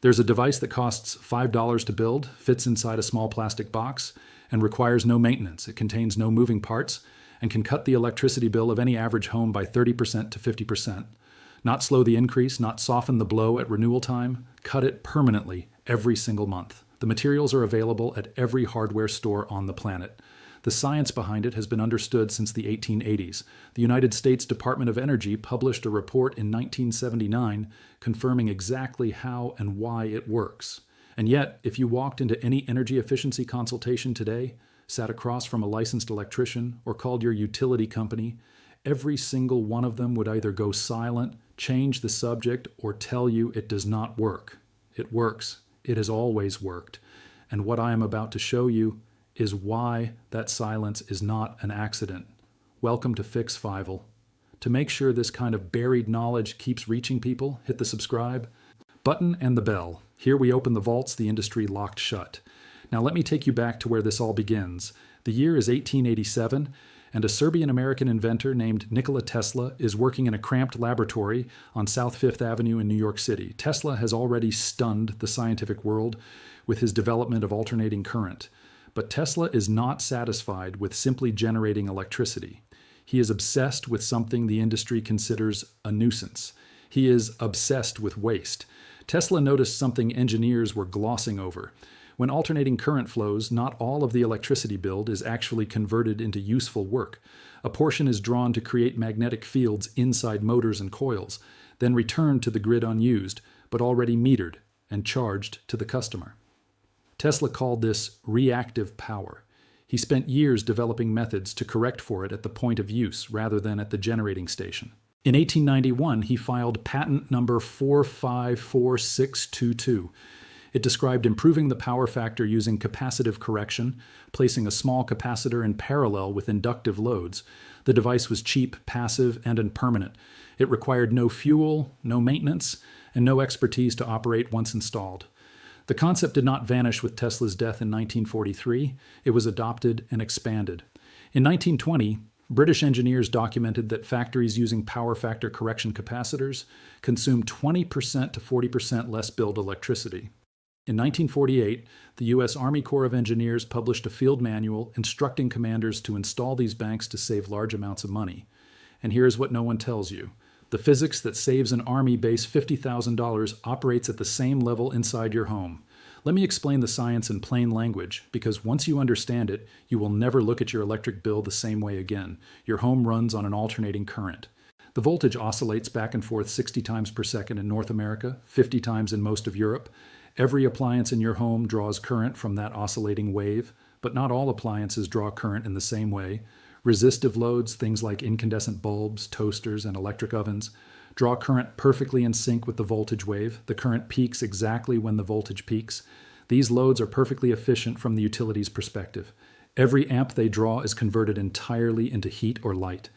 There's a device that costs $5 to build, fits inside a small plastic box, and requires no maintenance. It contains no moving parts and can cut the electricity bill of any average home by 30% to 50%. Not slow the increase, not soften the blow at renewal time, cut it permanently every single month. The materials are available at every hardware store on the planet. The science behind it has been understood since the 1880s. The United States Department of Energy published a report in 1979 confirming exactly how and why it works. And yet, if you walked into any energy efficiency consultation today, sat across from a licensed electrician, or called your utility company, every single one of them would either go silent, change the subject, or tell you it does not work. It works. It has always worked. And what I am about to show you is why that silence is not an accident. Welcome to Fix Fivel. To make sure this kind of buried knowledge keeps reaching people, hit the subscribe button and the bell. Here we open the vaults the industry locked shut. Now let me take you back to where this all begins. The year is 1887, and a Serbian-American inventor named Nikola Tesla is working in a cramped laboratory on South Fifth Avenue in New York City. Tesla has already stunned the scientific world with his development of alternating current. But Tesla is not satisfied with simply generating electricity. He is obsessed with something the industry considers a nuisance. He is obsessed with waste. Tesla noticed something engineers were glossing over. When alternating current flows, not all of the electricity build is actually converted into useful work. A portion is drawn to create magnetic fields inside motors and coils, then returned to the grid unused, but already metered and charged to the customer. Tesla called this reactive power. He spent years developing methods to correct for it at the point of use rather than at the generating station. In 1891, he filed patent number 454622. It described improving the power factor using capacitive correction, placing a small capacitor in parallel with inductive loads. The device was cheap, passive, and impermanent. It required no fuel, no maintenance, and no expertise to operate once installed. The concept did not vanish with Tesla's death in 1943. It was adopted and expanded. In 1920, British engineers documented that factories using power factor correction capacitors consumed 20% to 40% less billed electricity. In 1948, the U.S. Army Corps of Engineers published a field manual instructing commanders to install these banks to save large amounts of money. And here's what no one tells you. The physics that saves an Army base $50,000 operates at the same level inside your home. Let me explain the science in plain language, because once you understand it, you will never look at your electric bill the same way again. Your home runs on an alternating current. The voltage oscillates back and forth 60 times per second in North America, 50 times in most of Europe. Every appliance in your home draws current from that oscillating wave, but not all appliances draw current in the same way. Resistive loads, things like incandescent bulbs, toasters, and electric ovens, draw current perfectly in sync with the voltage wave. The current peaks exactly when the voltage peaks. These loads are perfectly efficient from the utility's perspective. Every amp they draw is converted entirely into heat or light.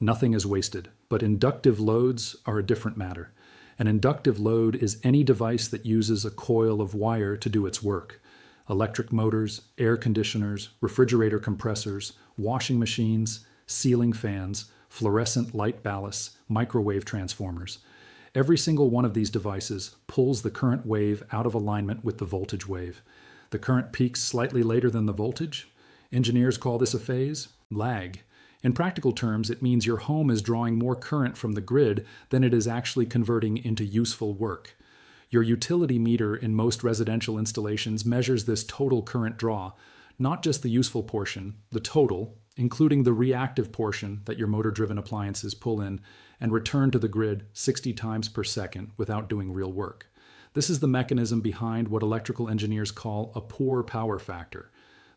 Nothing is wasted. But inductive loads are a different matter. An inductive load is any device that uses a coil of wire to do its work. Electric motors, air conditioners, refrigerator compressors, washing machines, ceiling fans, fluorescent light ballasts, microwave transformers. Every single one of these devices pulls the current wave out of alignment with the voltage wave. The current peaks slightly later than the voltage. Engineers call this a phase, lag. In practical terms, it means your home is drawing more current from the grid than it is actually converting into useful work. Your utility meter in most residential installations measures this total current draw, not just the useful portion, the total, including the reactive portion that your motor-driven appliances pull in and return to the grid 60 times per second without doing real work. This is the mechanism behind what electrical engineers call a poor power factor.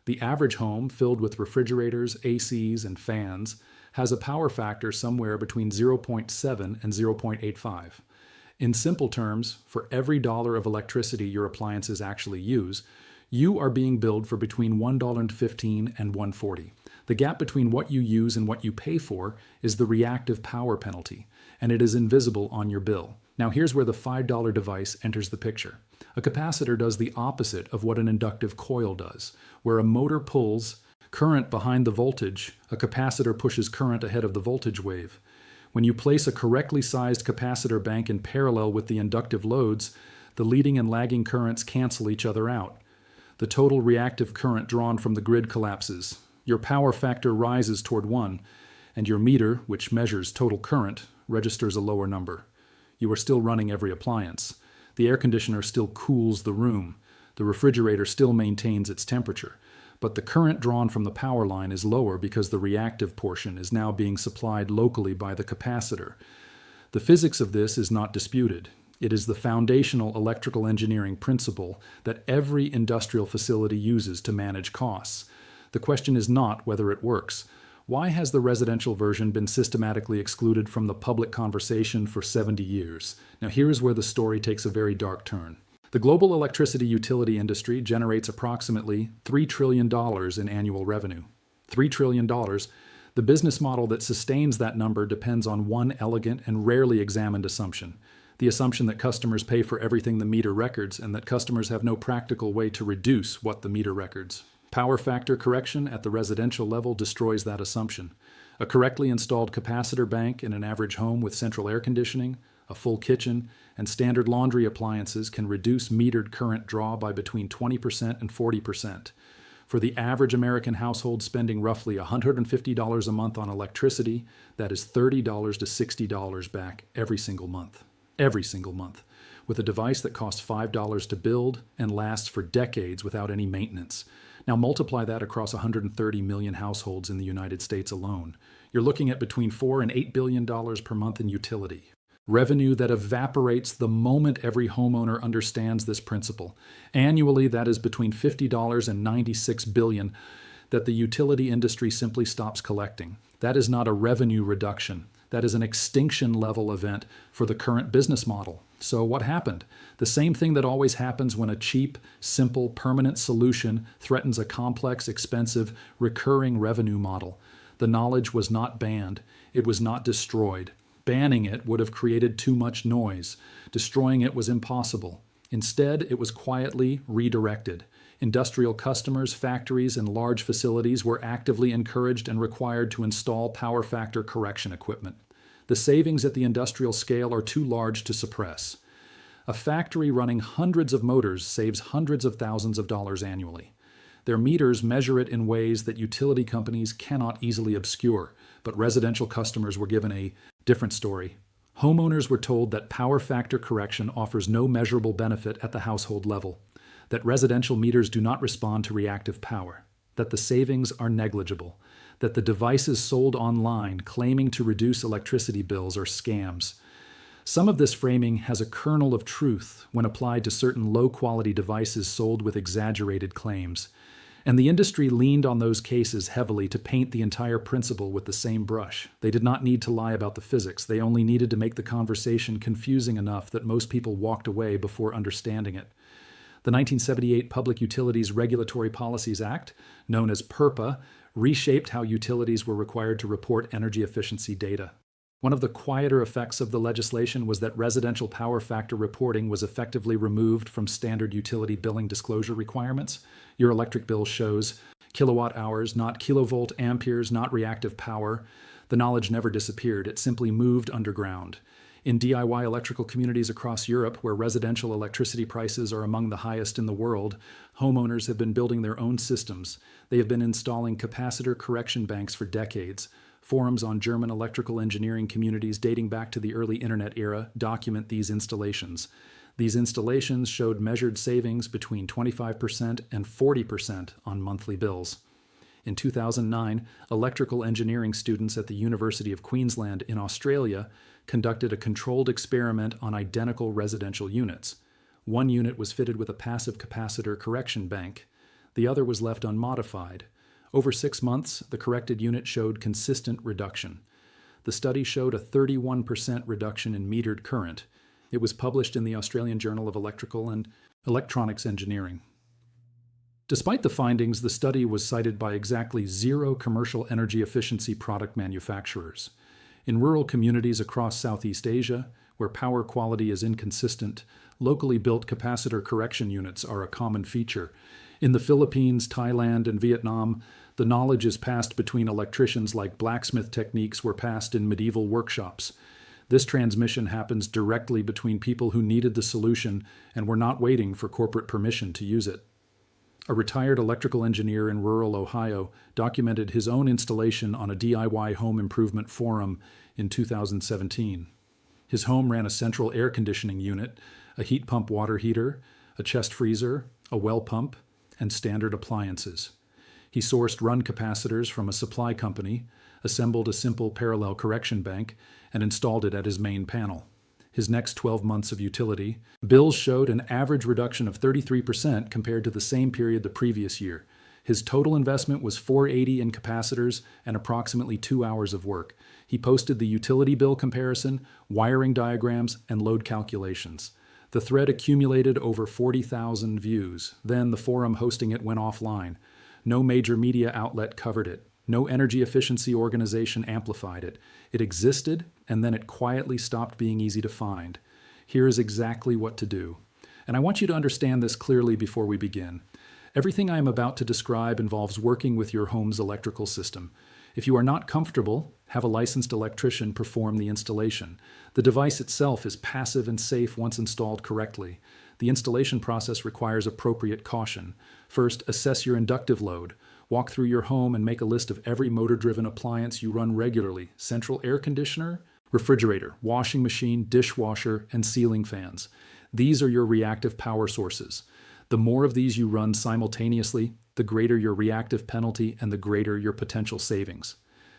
The average home filled with refrigerators, ACs, and fans has a power factor somewhere between 0.7 and 0.85. In simple terms, for every dollar of electricity your appliances actually use, you are being billed for between $1.15 and $1.40. The gap between what you use and what you pay for is the reactive power penalty, and it is invisible on your bill. Now here's where the $5 device enters the picture. A capacitor does the opposite of what an inductive coil does. Where a motor pulls current behind the voltage, a capacitor pushes current ahead of the voltage wave. When you place a correctly sized capacitor bank in parallel with the inductive loads, The leading and lagging currents cancel each other out. The total reactive current drawn from the grid collapses. Your power factor rises toward 1, and your meter, which measures total current, registers a lower number. You are still running every appliance. The air conditioner still cools the room. The refrigerator still maintains its temperature. But the current drawn from the power line is lower because the reactive portion is now being supplied locally by the capacitor. The physics of this is not disputed. It is the foundational electrical engineering principle that every industrial facility uses to manage costs. The question is not whether it works. Why has the residential version been systematically excluded from the public conversation for 70 years? Now here is where the story takes a very dark turn. The global electricity utility industry generates approximately $3 trillion in annual revenue. $3 trillion. The business model that sustains that number depends on one elegant and rarely examined assumption. The assumption that customers pay for everything the meter records and that customers have no practical way to reduce what the meter records. Power factor correction at the residential level destroys that assumption. A correctly installed capacitor bank in an average home with central air conditioning, a full kitchen, and standard laundry appliances can reduce metered current draw by between 20% and 40%. For the average American household spending roughly $150 a month on electricity, that is $30 to $60 back every single month. Every single month, with a device that costs $5 to build and lasts for decades without any maintenance. Now multiply that across 130 million households in the United States alone. You're looking at between $4 and $8 billion per month in utility. Revenue that evaporates the moment every homeowner understands this principle. Annually, that is between $50 and $96 billion that the utility industry simply stops collecting. That is not a revenue reduction. That is an extinction-level event for the current business model. So what happened? The same thing that always happens when a cheap, simple, permanent solution threatens a complex, expensive, recurring revenue model. The knowledge was not banned. It was not destroyed. Banning it would have created too much noise. Destroying it was impossible. Instead, it was quietly redirected. Industrial customers, factories, and large facilities were actively encouraged and required to install power factor correction equipment. The savings at the industrial scale are too large to suppress. A factory running hundreds of motors saves hundreds of thousands of dollars annually. Their meters measure it in ways that utility companies cannot easily obscure, but residential customers were given a different story. Homeowners were told that power factor correction offers no measurable benefit at the household level, that residential meters do not respond to reactive power, that the savings are negligible, that the devices sold online claiming to reduce electricity bills are scams. Some of this framing has a kernel of truth when applied to certain low-quality devices sold with exaggerated claims, and the industry leaned on those cases heavily to paint the entire principle with the same brush. They did not need to lie about the physics. They only needed to make the conversation confusing enough that most people walked away before understanding it. The 1978 Public Utilities Regulatory Policies Act, known as PURPA, reshaped how utilities were required to report energy efficiency data. One of the quieter effects of the legislation was that residential power factor reporting was effectively removed from standard utility billing disclosure requirements. Your electric bill shows kilowatt hours, not kilovolt amperes, not reactive power. The knowledge never disappeared. It simply moved underground. In DIY electrical communities across Europe, where residential electricity prices are among the highest in the world, homeowners have been building their own systems. They have been installing capacitor correction banks for decades. Forums on German electrical engineering communities dating back to the early internet era document these installations. These installations showed measured savings between 25% and 40% on monthly bills. In 2009, electrical engineering students at the University of Queensland in Australia conducted a controlled experiment on identical residential units. One unit was fitted with a passive capacitor correction bank. The other was left unmodified. Over 6 months, the corrected unit showed consistent reduction. The study showed a 31% reduction in metered current. It was published in the Australian Journal of Electrical and Electronics Engineering. Despite the findings, the study was cited by exactly 0 commercial energy efficiency product manufacturers. In rural communities across Southeast Asia, where power quality is inconsistent, locally built capacitor correction units are a common feature. In the Philippines, Thailand, and Vietnam, the knowledge is passed between electricians like blacksmith techniques were passed in medieval workshops. This transmission happens directly between people who needed the solution and were not waiting for corporate permission to use it. A retired electrical engineer in rural Ohio documented his own installation on a DIY home improvement forum in 2017. His home ran a central air conditioning unit, a heat pump water heater, a chest freezer, a well pump, and standard appliances. He sourced run capacitors from a supply company, assembled a simple parallel correction bank, and installed it at his main panel. His next 12 months of utility bills showed an average reduction of 33% compared to the same period the previous year. His total investment was $480 in capacitors and approximately 2 hours of work. He posted the utility bill comparison, wiring diagrams, and load calculations. The thread accumulated over 40,000 views. Then the forum hosting it went offline. No major media outlet covered it. No energy efficiency organization amplified it. It existed, and then it quietly stopped being easy to find. Here is exactly what to do. And I want you to understand this clearly before we begin. Everything I am about to describe involves working with your home's electrical system. If you are not comfortable, have a licensed electrician perform the installation. The device itself is passive and safe once installed correctly. The installation process requires appropriate caution. First, assess your inductive load. Walk through your home and make a list of every motor-driven appliance you run regularly: central air conditioner, refrigerator, washing machine, dishwasher, and ceiling fans. These are your reactive power sources. The more of these you run simultaneously, the greater your reactive penalty and the greater your potential savings.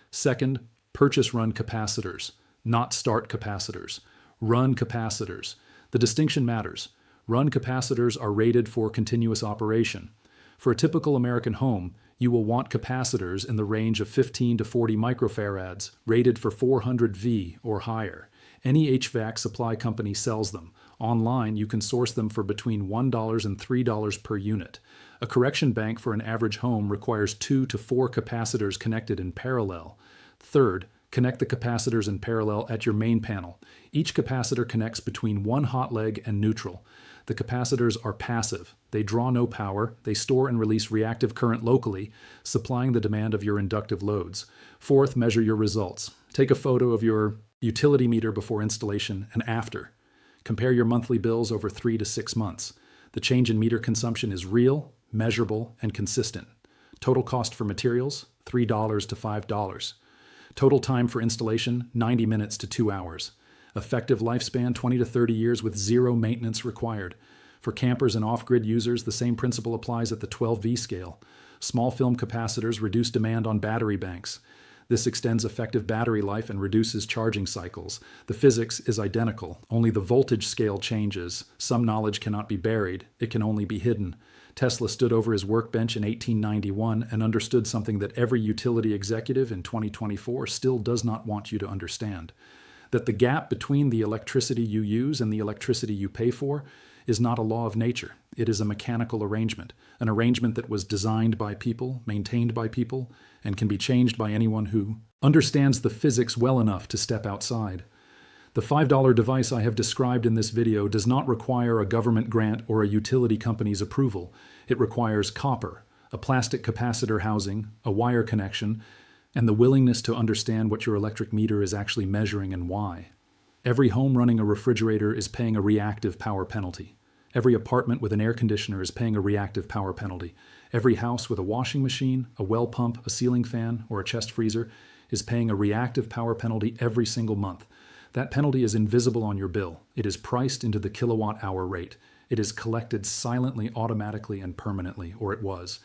Second, purchase run capacitors, not start capacitors. Run capacitors. The distinction matters. Run capacitors are rated for continuous operation. For a typical American home, you will want capacitors in the range of 15 to 40 microfarads, rated for 400 V or higher. Any HVAC supply company sells them. Online, you can source them for between $1 and $3 per unit. A correction bank for an average home requires 2 to 4 capacitors connected in parallel. Third, connect the capacitors in parallel at your main panel. Each capacitor connects between one hot leg and neutral. The capacitors are passive. They draw no power. They store and release reactive current locally, supplying the demand of your inductive loads. Fourth, measure your results. Take a photo of your utility meter before installation and after. Compare your monthly bills over 3 to 6 months. The change in meter consumption is real, measurable, and consistent. Total cost for materials, $3 to $5. Total time for installation, 90 minutes to 2 hours. Effective lifespan, 20 to 30 years with zero maintenance required. For campers and off-grid users, the same principle applies at the 12V scale. Small film capacitors reduce demand on battery banks. This extends effective battery life and reduces charging cycles. The physics is identical, only the voltage scale changes. Some knowledge cannot be buried, it can only be hidden. Tesla stood over his workbench in 1891 and understood something that every utility executive in 2024 still does not want you to understand. That the gap between the electricity you use and the electricity you pay for is not a law of nature. It is a mechanical arrangement, an arrangement that was designed by people, maintained by people, and can be changed by anyone who understands the physics well enough to step outside. The $5 device I have described in this video does not require a government grant or a utility company's approval. It requires copper, a plastic capacitor housing, a wire connection, and the willingness to understand what your electric meter is actually measuring and why. Every home running a refrigerator is paying a reactive power penalty. Every apartment with an air conditioner is paying a reactive power penalty. Every house with a washing machine, a well pump, a ceiling fan, or a chest freezer is paying a reactive power penalty every single month. That penalty is invisible on your bill. It is priced into the kilowatt-hour rate. It is collected silently, automatically, and permanently, or it was.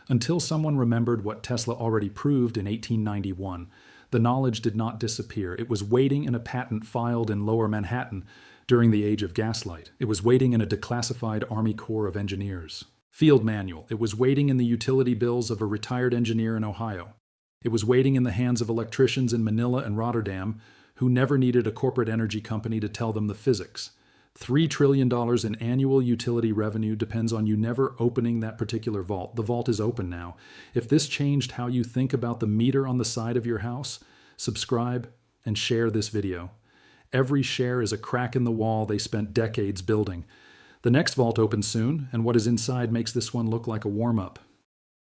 Until someone remembered what Tesla already proved in 1891, the knowledge did not disappear. It was waiting in a patent filed in Lower Manhattan during the age of gaslight. It was waiting in a declassified Army Corps of Engineers field manual. It was waiting in the utility bills of a retired engineer in Ohio. It was waiting in the hands of electricians in Manila and Rotterdam who never needed a corporate energy company to tell them the physics. $3 trillion in annual utility revenue depends on you never opening that particular vault. The vault is open now. If this changed how you think about the meter on the side of your house, subscribe and share this video. Every share is a crack in the wall they spent decades building. The next vault opens soon, and what is inside makes this one look like a warm-up.